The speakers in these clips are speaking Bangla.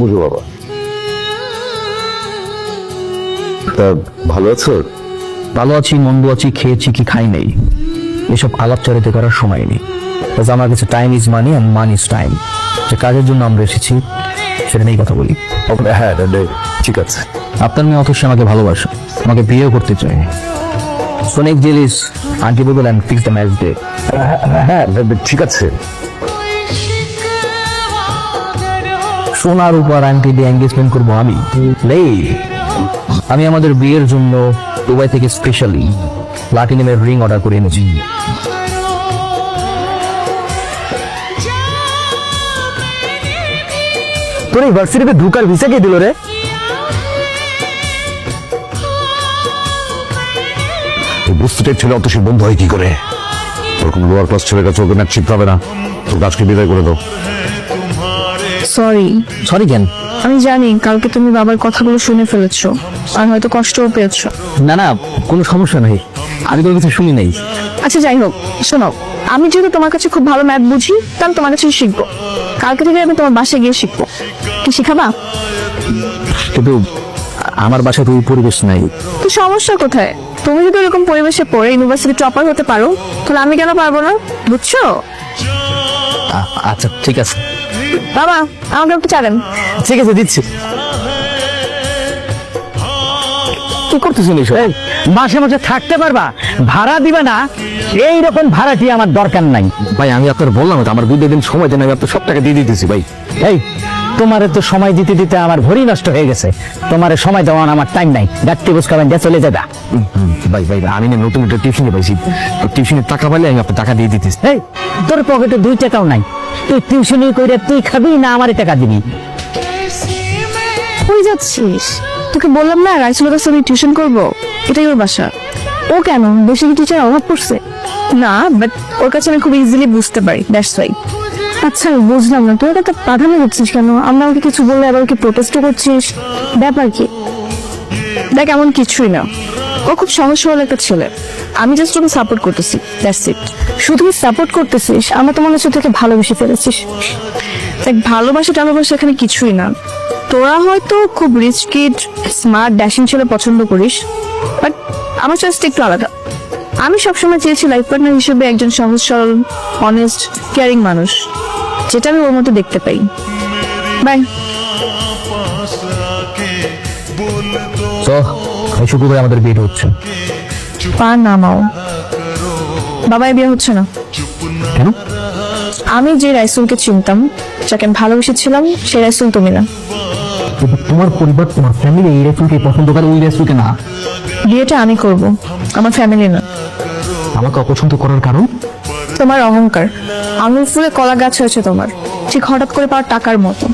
বুঝো বাবা। তা ভালো আছো? ভালো আছি, মন্দ আছি, খেয়েছি কি খাই নেই, এসব আলাপচারিতা করার সময় নেই। আমার কাছে time is money and money is time. যে কাজের জন্য আমরা এসেছি সেটা নিয়েই কথা বলি। হ্যাঁ ঠিক আছে। আপনার মেয়ে অথচ আমাকে ভালোবাসে, আমাকে বিয়েও করতে চায়। সোনেক জেলিস আন্টি বদল and fix the match day. হ্যাঁ ঠিক আছে। সোনার উপর আন্টি দিয়ে এঙ্গেজমেন্ট করবো আমি। আমি আমাদের বিয়ের জন্য দুবাই থেকে স্পেশালি প্লাটিনামের রিং অর্ডার করে এনেছি। তোর ইউনিভার্সিটিতে ঢুকার ভিসা কে দিল রে? বুঝতে ছেলে অত সে বন্ধু হয় কি করে? ওরকম লোয়ার ক্লাস ছেলের কাছে ওকে ম্যাচ শিখতে হবে না। তোর কাজকে বিদায় করে দাও। সরি কেন? আমি জানি কালকে তুমি বাবার কথাগুলো শুনে ফেলেছো আর হয়তো কষ্টও পেয়েছো। না না, কোনো সমস্যা নেই, আমি কোনো কিছু শুনি নাই। আচ্ছা যাই হোক, শোনো, আমি যেহেতু তোমার কাছে খুব ভালো ম্যাথ বুঝি, তাহলে তোমার কাছে শিখবো। কালকে থেকে আমি তোমার বাসায় গিয়ে শিখবো। কি শিখাবা? কিন্তু আমার বাসায় তো ওই পরিবেশ নাই। তো সমস্যা কোথায়? তুমি যদি এরকম পরিবেশে পড়ে ইউনিভার্সিটি টপার হতে পারো, তাহলে আমি কেন পারবো না? বুঝছো? আচ্ছা ঠিক আছে। বাবা, আমাকে একটু চা দেন। ঠিক আছে, দিচ্ছি। কি করতেছেন এইসব? মাসে মাসে থাকতে পারবা, ভাড়া দিবা না, এইরকম ভাড়াটি আমার দরকার নাই। ভাই আমি আপনার বললাম তো আমার 2 দিন সময় দেন, আমি আপনার সব টাকা দিয়ে দিতেছি ভাই। এই তোমারে তো সময় দিতে দিতে আমার ভরি নষ্ট হয়ে গেছে। তোমারে সময় দেওয়ার আমার টাইম নাই। গাড়ি বুঝকাবেন যা চলে যাবা। ভাই ভাই আমি না নতুন একটা টিউশনে পাইছি, টিউশনের টাকা পাইলে আমি আপনার টাকা দিয়ে দিতেছি। এই তোর পকেটে 2 টাকাও নাই, তুই টিউশনি কইরা তুই খাবি না আমারে টাকা দিবি? কই যাচ্ছিস? তোকে বললাম না রাইসুলের কাছে আমি টিউশন করবো, এটাই ওর বাসা। ও কেন, বেশি কি টিচার অভাব পড়ছে? না, বাট ওর কাছে আমি খুব ইজিলি বুঝতে পারি, দ্যাটস ওয়াই। আচ্ছা আমি বুঝলাম না, তুই একটা প্রাধান্য করছিস কেন? আমরা ওকে কিছু বললে আবার ওকে প্রোটেস্টও করছিস, ব্যাপার কি? দেখ এমন কিছুই না, ও খুব সহজ সরল একটা ছেলে। আমি জাস্ট ওকে সাপোর্ট করতেছি, দ্যাটস ইট। শুধু সাপোর্ট করতেছিস, আমরা তোমার কাছে থেকে ভালোবেসে ফেলেছিস। দেখ ভালোবাসা টালোবাসা এখানে কিছুই না। তোরা হয়তো খুব রিচ কিড, স্মার্ট, ড্যাশিং ছেলে পছন্দ করিস, বাট আমার চয়েসটা একটু আলাদা। আমি সবসময় চেয়েছি লাইফ পার্টনার হিসেবে একজন সহজ সরল, অনেস্ট, কেয়ারিং মানুষ, যেটা আমি ওর মতো দেখতে পাই। বাই। শুক্রবার আমাদের বিয়ে হচ্ছে। পা নামাও। বাবাই বিয়ে হচ্ছে না। কেন? আমি যে রাইসুলকে চিনতাম, যাকে আমি ভালোবেসেছিলাম, সেই রাইসুল তুমি না। তোমার পরিবার, তোমার ফ্যামিলি এই রেসুলকে পছন্দ করে, ওই রেসুলকে না। বিয়েটা আমি করব, আমার ফ্যামিলি না। আমাকে অপছন্দ করার কারণ? তোমার অহংকার। আঙুল ফুলে কলা গাছ হয়েছে তোমার, ঠিক হঠাৎ করে পাওয়ার টাকার মতো।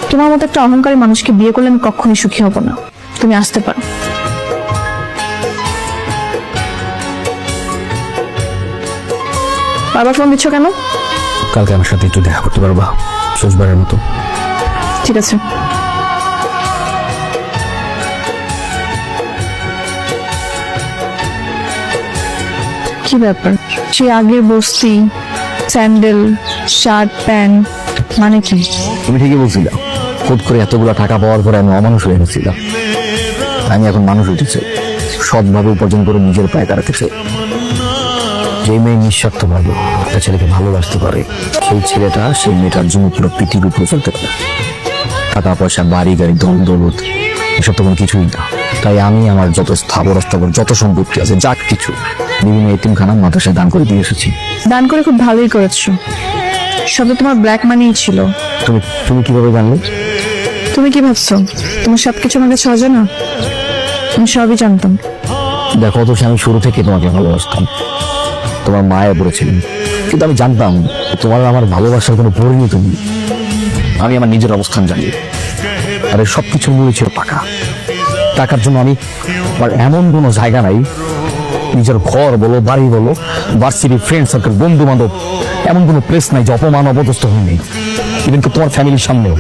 তোমার মতো একটা অহংকারী মানুষকে বিয়ে করলে আমি কখনোই সুখী হব না। তুমি আসতে পারো। বারবার ফোন দিচ্ছ কেন? কালকে আমার সাথে একটু দেখা করতে পারবা, শেষবারের মতো? ঠিক আছে। কি ব্যাপার? সে আগের বস্তি, স্যান্ডেল, শার্ট, প্যান্ট, মানে কি? তুমি ঠিকই বলছিলা, খুদ করে এতগুলো টাকা পাওয়ার পরে আমি অমানুষ হয়ে গেছিলাম। আমি এখন মানুষ হইতেছে, সৎভাবে উপার্জন করে নিজের পায়ে দাঁড়াতে চাই। যে মেয়ে নিঃস্বার্থ ভাবে একটা ছেলেকে ভালোবাসতে পারে, সেই ছেলেটা সেই মেয়েটার জন্য পুরো পৃথিবী উপরে চলতে পারে। টাকা পয়সা, বাড়ি গাড়ি, ধন দৌলত এসব তো কোনো কিছুই না। তাই আমি আমার যত স্থাবর অস্থাবর যত সম্পত্তি আছে, যা কিছু বিভিন্ন এতিমখানা মাদ্রাসায় দান করে দিয়ে এসেছি। দান করে খুব ভালোই করেছো। সব তো তোমার ব্ল্যাক মানিই ছিল। তুমি তুমি কিভাবে জানলে? তুমি কি ভাবছো তোমার সবকিছু আমার কাছে অজানা? আমি সবই জানতাম। দেখো তো, আমি শুরু থেকে তোমাকে ভালোবাসতাম, তোমার মায়ে পড়েছিলেন, কিন্তু আমি জানতাম তোমার আমার ভালোবাসার কোনো পরিণত নেই। আমি আমার নিজের অবস্থান জানি, আর এই সবকিছুর মূলে ছিল টাকা। টাকার জন্য আমি আমার এমন কোনো জায়গা নাই, নিজের ঘর বলো, বাড়ি বলো, ভার্সিটি, ফ্রেন্ড সার্কেল, বন্ধু বান্ধব, এমন কোনো প্লেস নাই যে অপমান অপদস্থ হয়নি, ইভেন তোমার ফ্যামিলির সামনেও।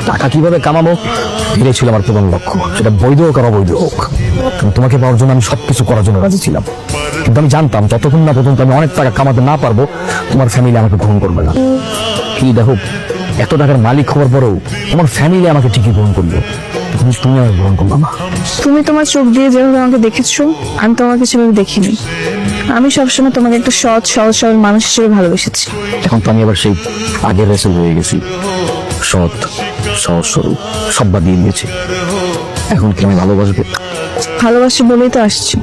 টাকা কিভাবে কামাবো এটাই ছিল আমার প্রধান লক্ষ্য, সেটা বৈধ হোক আর অবৈধ হোক। তোমাকে পাওয়ার জন্য আমি সবকিছু করার জন্য রাজি ছিলাম, কিন্তু আমি জানতাম যতক্ষণ না পর্যন্ত আমি অনেক টাকা কামাতে না পারবো, তোমার ফ্যামিলি আমাকে গ্রহণ করবে না। কি দেখো, এত টাকার মালিক হওয়ার পরেও আমার ফ্যামিলি আমাকে ঠিকই গ্রহণ করলো, কিন্তু তুমি আমাকে গ্রহণ করলো না। তুমি তোমার চোখ দিয়ে যেভাবে আমাকে দেখেছো, আমি তোমাকে সেভাবে দেখিনি। আমি সবসময় তোমাকে একটা সৎ সহজ সরল মানুষ হিসেবে ভালোবেসেছি। এখন তো আমি আবার সেই আগের রেসেল হয়ে গেছি, সৎ সহজ সরল সব বাদ দিয়ে দিয়েছি। এখন কি আমি ভালোবাসবো? ভালোবাসি বলেই তো আসছি।